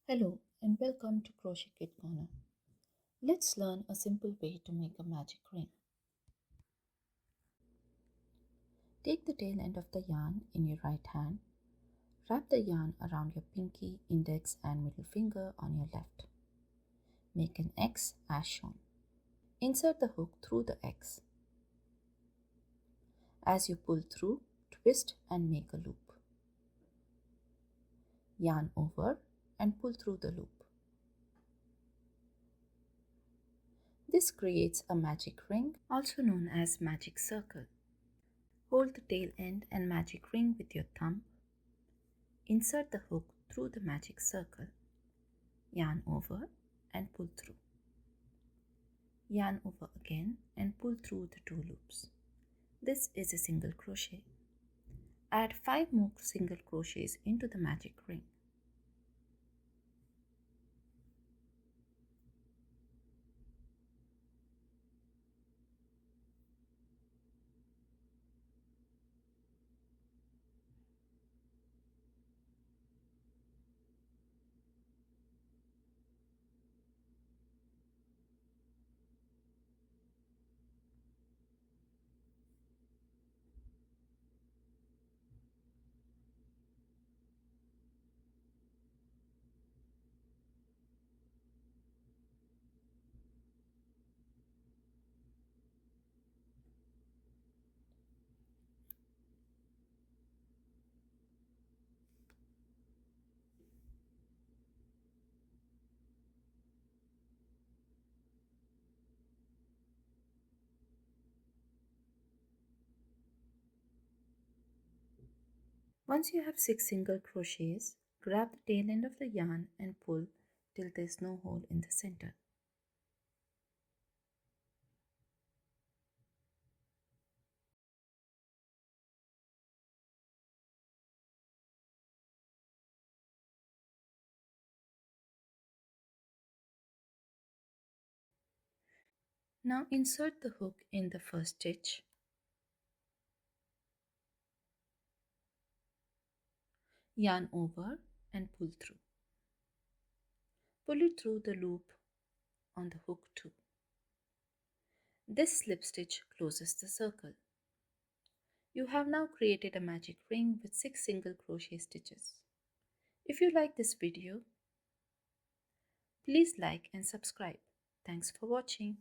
Hello and welcome to Crochet Kit Corner. Let's learn a simple way to make a magic ring. Take the tail end of the yarn in your right hand. Wrap the yarn around your pinky, index and middle finger on your left. Make an X as shown. Insert the hook through the X. As you pull through, twist and make a loop. Yarn over and pull through the loop. This creates a magic ring, also known as magic circle. Hold the tail end and magic ring with your thumb. Insert the hook through the magic circle. Yarn over and pull through. Yarn over again and pull through the 2 loops. This is a single crochet. Add 5 more single crochets into the magic ring. Once you have 6 single crochets, grab the tail end of the yarn and pull till there is no hole in the center. Now insert the hook in the first stitch. Yarn over and pull through. Pull it through the loop on the hook too. This slip stitch closes the circle. You have now created a magic ring with 6 single crochet stitches. If you like this video, please like and subscribe. Thanks for watching.